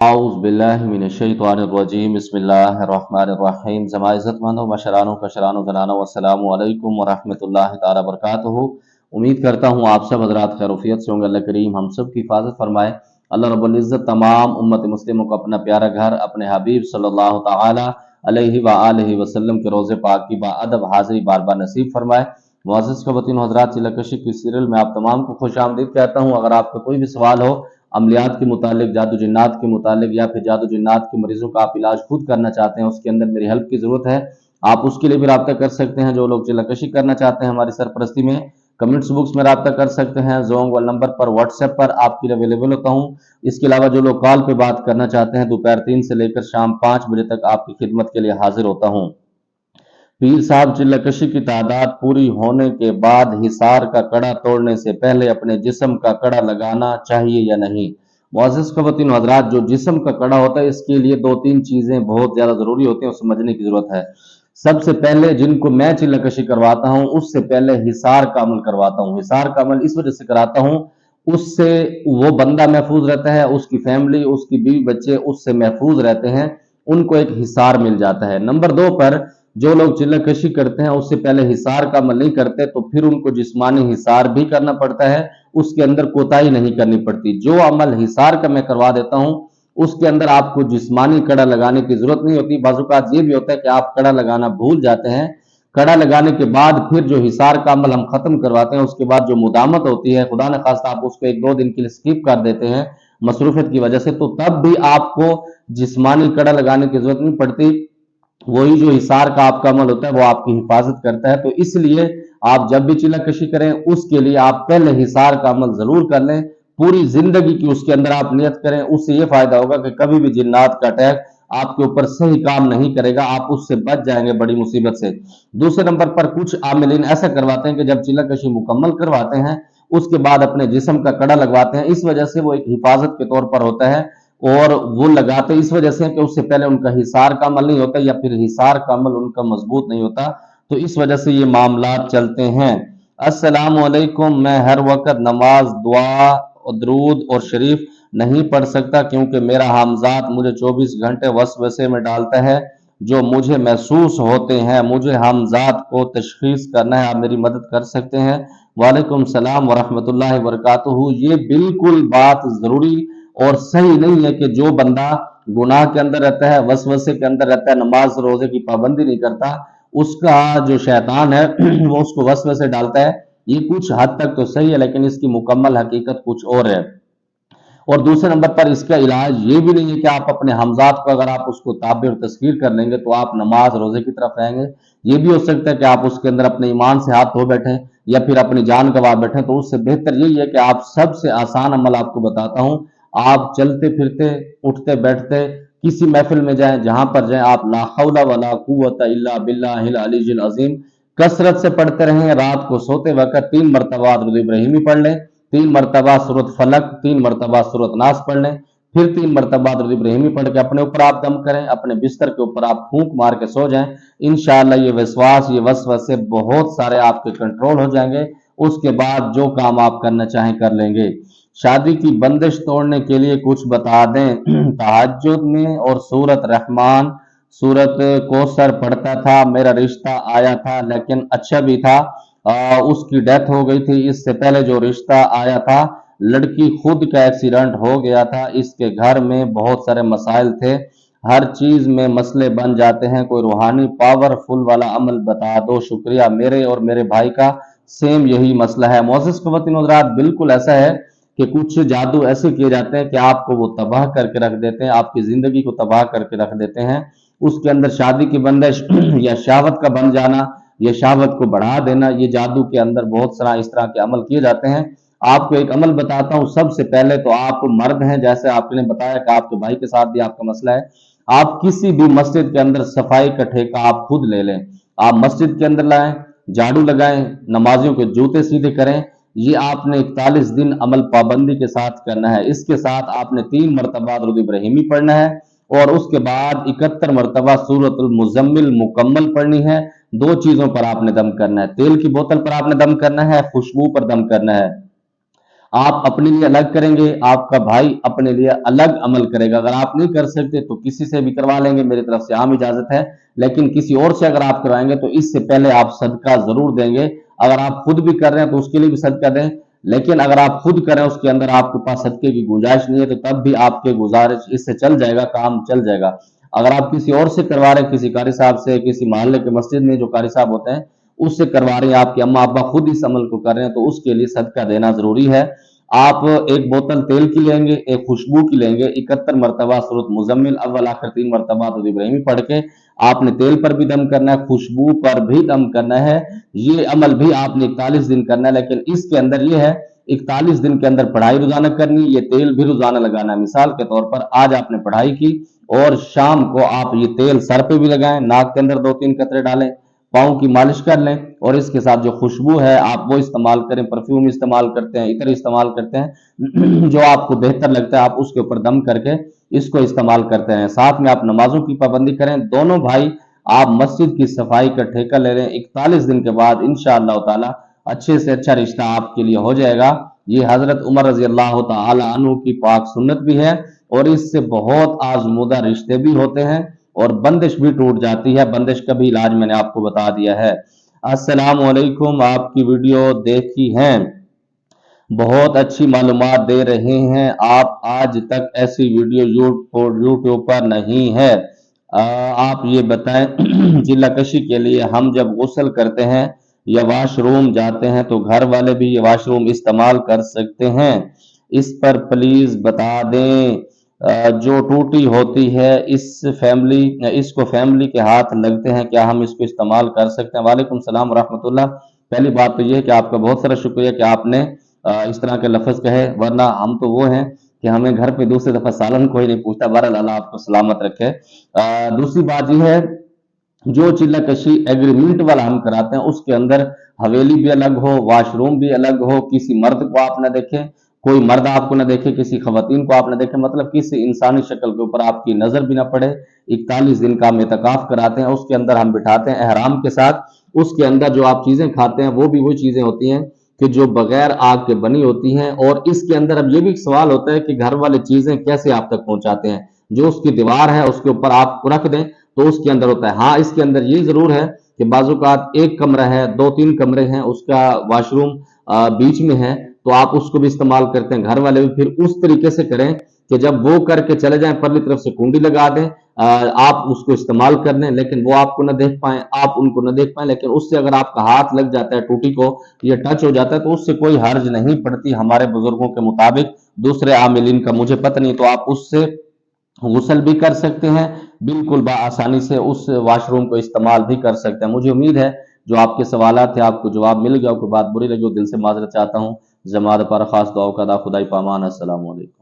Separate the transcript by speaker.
Speaker 1: اعوذ باللہ من الشیطان الرجیم بسم اللہ الرحمن الرحیم جماعت عزت مندوں مشرانوں کشرانوں زنانوں السلام علیکم ورحمۃ اللہ تعالی وبرکاتہ۔ امید کرتا ہوں آپ سب حضرات خیروفیت سے ہوں گے۔ اللہ کریم ہم سب کی حفاظت فرمائے۔ اللہ رب العزت تمام امت مسلموں کو اپنا پیارا گھر اپنے حبیب صلی اللہ تعالی علیہ وآلہ وسلم کے روضے پاک کی باادب حاضری بار بار نصیب فرمائے۔ معزز خواتین و حضرات، چلہ کشی کی سیریل میں آپ تمام کو خوش آمدید کہتا ہوں۔ اگر آپ کا کوئی بھی سوال ہو عملیات کے متعلق، جادو جنات کے متعلق، یا پھر جادو جنات کے مریضوں کا آپ علاج خود کرنا چاہتے ہیں، اس کے اندر میری ہیلپ کی ضرورت ہے، آپ اس کے لیے بھی رابطہ کر سکتے ہیں۔ جو لوگ چلہ کشی کرنا چاہتے ہیں ہماری سرپرستی میں، کمنٹس باکس میں رابطہ کر سکتے ہیں۔ زونگ والے نمبر پر واٹس ایپ پر آپ کے لیے اویلیبل ہوتا ہوں۔ اس کے علاوہ جو لوگ کال پہ بات کرنا چاہتے ہیں، دوپہر 3 سے لے کر شام 5 بجے تک آپ کی خدمت کے لیے حاضر ہوتا ہوں۔ پیر صاحب، چلہ کشی کی تعداد پوری ہونے کے بعد حصار کا کڑا توڑنے سے پہلے اپنے جسم کا کڑا لگانا چاہیے یا نہیں؟ معزز خواتین و حضرات، جو جسم کا کڑا ہوتا ہے اس کے لیے 2-3 چیزیں بہت زیادہ ضروری ہوتی ہیں، سمجھنے کی ضرورت ہے۔ سب سے پہلے جن کو میں چلہ کشی کرواتا ہوں اس سے پہلے حصار کا عمل کرواتا ہوں۔ حصار کا عمل اس وجہ سے کراتا ہوں، اس سے وہ بندہ محفوظ رہتا ہے، اس کی فیملی، اس کی بیوی بچے اس سے محفوظ رہتے ہیں، ان کو ایک حصار مل جاتا ہے۔ نمبر 2 پر جو لوگ چلہ کشی کرتے ہیں اس سے پہلے حصار کا عمل نہیں کرتے تو پھر ان کو جسمانی حصار بھی کرنا پڑتا ہے، اس کے اندر کوتاہی نہیں کرنی پڑتی۔ جو عمل حصار کا میں کروا دیتا ہوں اس کے اندر آپ کو جسمانی کڑا لگانے کی ضرورت نہیں ہوتی۔ بعض اوقات یہ بھی ہوتا ہے کہ آپ کڑا لگانا بھول جاتے ہیں، کڑا لگانے کے بعد پھر جو حصار کا عمل ہم ختم کرواتے ہیں اس کے بعد جو مدامت ہوتی ہے، خدا نخواستہ آپ اس کو 1-2 دن کے لیے سکپ کر دیتے ہیں مصروفیت کی وجہ سے، تو تب بھی آپ کو جسمانی کڑا لگانے کی ضرورت نہیں پڑتی۔ وہی جو حصار کا آپ کا عمل ہوتا ہے وہ آپ کی حفاظت کرتا ہے۔ تو اس لیے آپ جب بھی چلہ کشی کریں اس کے لیے آپ پہلے حصار کا عمل ضرور کر لیں، پوری زندگی کی اس کے اندر آپ نیت کریں۔ اس سے یہ فائدہ ہوگا کہ کبھی بھی جنات کا اٹیک آپ کے اوپر صحیح کام نہیں کرے گا، آپ اس سے بچ جائیں گے بڑی مصیبت سے۔ دوسرے نمبر پر کچھ عاملین ایسا کرواتے ہیں کہ جب چلہ کشی مکمل کرواتے ہیں اس کے بعد اپنے جسم کا کڑا لگواتے ہیں، اس وجہ سے وہ ایک حفاظت کے طور پر ہوتا ہے، اور وہ لگاتے اس وجہ سے کہ اس سے پہلے ان کا حصار کا عمل نہیں ہوتا یا پھر حصار کا عمل ان کا مضبوط نہیں ہوتا، تو اس وجہ سے یہ معاملات چلتے ہیں۔ السلام علیکم، میں ہر وقت نماز، دعا، درود اور شریف نہیں پڑھ سکتا کیونکہ میرا حامزاد مجھے 24 گھنٹے وسوسے میں ڈالتا ہے جو مجھے محسوس ہوتے ہیں۔ مجھے حامزاد کو تشخیص کرنا ہے، آپ میری مدد کر سکتے ہیں؟ وعلیکم السلام ورحمۃ اللہ وبرکاتہ۔ یہ بالکل بات ضروری اور صحیح نہیں ہے کہ جو بندہ گناہ کے اندر رہتا ہے، وسوسے کے اندر رہتا ہے، نماز روزے کی پابندی نہیں کرتا، اس کا جو شیطان ہے وہ اس کو وسوسے ڈالتا ہے۔ یہ کچھ حد تک تو صحیح ہے لیکن اس کی مکمل حقیقت کچھ اور ہے۔ اور دوسرے نمبر پر اس کا علاج یہ بھی نہیں ہے کہ آپ اپنے حمزات کو اگر آپ اس کو تعبیر و تذکیر کر لیں گے تو آپ نماز روزے کی طرف رہیں گے۔ یہ بھی ہو سکتا ہے کہ آپ اس کے اندر اپنے ایمان سے ہاتھ دھو بیٹھیں یا پھر اپنی جان گنوا بیٹھیں، تو اس سے بہتر یہی ہے کہ آپ سب سے آسان عمل آپ کو بتاتا ہوں۔ آپ چلتے پھرتے، اٹھتے بیٹھتے کسی محفل میں جائیں، جہاں پر جائیں، آپ لا حول ولا قوت الا باللہ العلی العظیم کثرت سے پڑھتے رہیں۔ رات کو سوتے وقت 3 مرتبہ درود ابراہیمی پڑھ لیں، 3 مرتبہ سورۃ فلق، 3 مرتبہ سورۃ ناس پڑھ لیں، پھر 3 مرتبہ درود ابراہیمی پڑھ کے اپنے اوپر آپ دم کریں، اپنے بستر کے اوپر آپ پھونک مار کے سو جائیں۔ انشاءاللہ یہ وسواس، یہ وسوسے بہت سارے آپ کے کنٹرول ہو جائیں گے۔ اس کے بعد جو کام آپ کرنا چاہیں کر لیں گے۔ شادی کی بندش توڑنے کے لیے کچھ بتا دیں۔ تہجد میں اور سورۃ رحمان، سورۃ کوثر پڑھتا تھا، میرا رشتہ آیا تھا لیکن اچھا بھی تھا، اس کی ڈیتھ ہو گئی تھی۔ اس سے پہلے جو رشتہ آیا تھا لڑکی خود کا ایکسیڈنٹ ہو گیا تھا، اس کے گھر میں بہت سارے مسائل تھے، ہر چیز میں مسئلے بن جاتے ہیں، کوئی روحانی پاور فل والا عمل بتا دو، شکریہ۔ میرے اور میرے بھائی کا سیم یہی مسئلہ ہے۔ معزز خواتین و حضرات، بالکل ایسا ہے کہ کچھ جادو ایسے کیے جاتے ہیں کہ آپ کو وہ تباہ کر کے رکھ دیتے ہیں، آپ کی زندگی کو تباہ کر کے رکھ دیتے ہیں۔ اس کے اندر شادی کی بندش یا شہوت کا بن جانا یا شہوت کو بڑھا دینا، یہ جادو کے اندر بہت سارا اس طرح کے عمل کیے جاتے ہیں۔ آپ کو ایک عمل بتاتا ہوں۔ سب سے پہلے تو آپ مرد ہیں، جیسے آپ نے بتایا کہ آپ کے بھائی کے ساتھ بھی آپ کا مسئلہ ہے، آپ کسی بھی مسجد کے اندر صفائی کا ٹھیکہ آپ خود لے لیں۔ آپ مسجد کے اندر لائیں، جھاڑو لگائیں، نمازیوں کے جوتے سیدھے کریں۔ یہ آپ نے 41 دن عمل پابندی کے ساتھ کرنا ہے۔ اس کے ساتھ آپ نے 3 مرتبہ درود ابراہیمی پڑھنا ہے اور اس کے بعد 71 مرتبہ سورۃ المزمل مکمل پڑھنی ہے۔ 2 چیزوں پر آپ نے دم کرنا ہے، تیل کی بوتل پر آپ نے دم کرنا ہے، خوشبو پر دم کرنا ہے۔ آپ اپنے لیے الگ کریں گے، آپ کا بھائی اپنے لیے الگ عمل کرے گا۔ اگر آپ نہیں کر سکتے تو کسی سے بھی کروا لیں گے، میری طرف سے عام اجازت ہے، لیکن کسی اور سے اگر آپ کروائیں گے تو اس سے پہلے آپ صدقہ ضرور دیں گے۔ اگر آپ خود بھی کر رہے ہیں تو اس کے لیے بھی صدقہ دیں، لیکن اگر آپ خود کریں اس کے اندر آپ کے پاس صدقے کی گنجائش نہیں ہے تو تب بھی آپ کے گزارش اس سے چل جائے گا، کام چل جائے گا۔ اگر آپ کسی اور سے کروا رہے ہیں، کسی قاری صاحب سے، کسی محلے کے مسجد میں جو قاری صاحب ہوتے ہیں اس سے کروا رہے ہیں، آپ کے اما ابا خود اس عمل کو کر رہے ہیں تو اس کے لیے صدقہ دینا ضروری ہے۔ آپ ایک بوتل تیل کی لیں گے، ایک خوشبو کی لیں گے، 71 مرتبہ سورۃ مزمل اول آخر 3 مرتبہ درود ابراہیمی پڑھ کے آپ نے تیل پر بھی دم کرنا ہے، خوشبو پر بھی دم کرنا ہے۔ یہ عمل بھی آپ نے 41 دن کرنا ہے، لیکن اس کے اندر یہ ہے 41 دن کے اندر پڑھائی روزانہ کرنی، یہ تیل بھی روزانہ لگانا ہے۔ مثال کے طور پر آج آپ نے پڑھائی کی اور شام کو آپ یہ تیل سر پہ بھی لگائیں، ناک کے اندر 2-3 قطرے ڈالیں، پاؤں کی مالش کر لیں اور اس کے ساتھ جو خوشبو ہے آپ وہ استعمال کریں، پرفیوم استعمال کرتے ہیں، عطر استعمال کرتے ہیں، جو آپ کو بہتر لگتا ہے آپ اس کے اوپر دم کر کے اس کو استعمال کرتے ہیں۔ ساتھ میں آپ نمازوں کی پابندی کریں، دونوں بھائی آپ مسجد کی صفائی کا ٹھیکہ لے لیں۔ 41 دن کے بعد انشاءاللہ تعالی اچھے سے اچھا رشتہ آپ کے لیے ہو جائے گا۔ یہ حضرت عمر رضی اللہ تعالی عنہ کی پاک سنت بھی ہے اور اس سے بہت آزمودہ رشتے بھی ہوتے ہیں اور بندش بھی ٹوٹ جاتی ہے۔ بندش کا بھی علاج میں نے آپ کو بتا دیا ہے۔ السلام علیکم، آپ کی ویڈیو دیکھی ہیں، بہت اچھی معلومات دے رہے ہیں آپ، آج تک ایسی ویڈیو یوٹیوب پر نہیں ہے۔ آپ یہ بتائیں چلہ کشی کے لیے ہم جب غسل کرتے ہیں یا واش روم جاتے ہیں تو گھر والے بھی یہ واش روم استعمال کر سکتے ہیں؟ اس پر پلیز بتا دیں۔ جو ٹوٹی ہوتی ہے اس کو فیملی کے ہاتھ لگتے ہیں، کیا ہم اس کو استعمال کر سکتے ہیں؟ وعلیکم السلام ورحمۃ اللہ۔ پہلی بات تو یہ ہے کہ آپ کا بہت سارا شکریہ کہ آپ نے اس طرح کے لفظ کہے، ورنہ ہم تو وہ ہیں کہ ہمیں گھر پہ دوسری دفعہ سالن کوئی نہیں پوچھتا۔ بہرحال اللہ آپ کو سلامت رکھے۔ دوسری بات یہ ہے جو چلہ کشی ایگریمنٹ والا ہم کراتے ہیں اس کے اندر حویلی بھی الگ ہو، واش روم بھی الگ ہو، کسی مرد کو آپ نہ دیکھیں، کوئی مرد آپ کو نہ دیکھے، کسی خواتین کو آپ نہ دیکھیں، مطلب کسی انسانی شکل کے اوپر آپ کی نظر بھی نہ پڑے۔ 41 دن کا ہم اعتکاف کراتے ہیں، اس کے اندر ہم بٹھاتے ہیں احرام کے ساتھ، اس کے اندر جو آپ چیزیں کھاتے ہیں وہ بھی وہ چیزیں ہوتی ہیں کہ جو بغیر آگ کے بنی ہوتی ہیں، اور اس کے اندر اب یہ بھی سوال ہوتا ہے کہ گھر والے چیزیں کیسے آپ تک پہنچاتے ہیں؟ جو اس کی دیوار ہے اس کے اوپر آپ رکھ دیں تو اس کے اندر ہوتا ہے۔ ہاں اس کے اندر یہ ضرور ہے کہ بعض اوقات ایک کمرہ ہے، 2-3 کمرے ہیں، اس کا واش روم بیچ میں ہے تو آپ اس کو بھی استعمال کرتے ہیں۔ گھر والے بھی پھر اس طریقے سے کریں کہ جب وہ کر کے چلے جائیں پرلی طرف سے کنڈی لگا دیں، آپ اس کو استعمال کر لیں، لیکن وہ آپ کو نہ دیکھ پائیں، آپ ان کو نہ دیکھ پائیں، لیکن اس سے اگر آپ کا ہاتھ لگ جاتا ہے ٹوٹی کو یا ٹچ ہو جاتا ہے تو اس سے کوئی حرج نہیں پڑتی ہمارے بزرگوں کے مطابق، دوسرے عاملین کا مجھے پتہ نہیں، تو آپ اس سے غسل بھی کر سکتے ہیں، بالکل بآسانی سے اس واش روم کو استعمال بھی کر سکتے ہیں۔ مجھے امید ہے جو آپ کے سوالات تھے آپ کو جواب مل گیا، کوئی بات بری لگی ہو دل سے معذرت چاہتا ہوں۔ جماعت پر خاص دعاؤں کا دا، خدائی پامان، السلام علیکم۔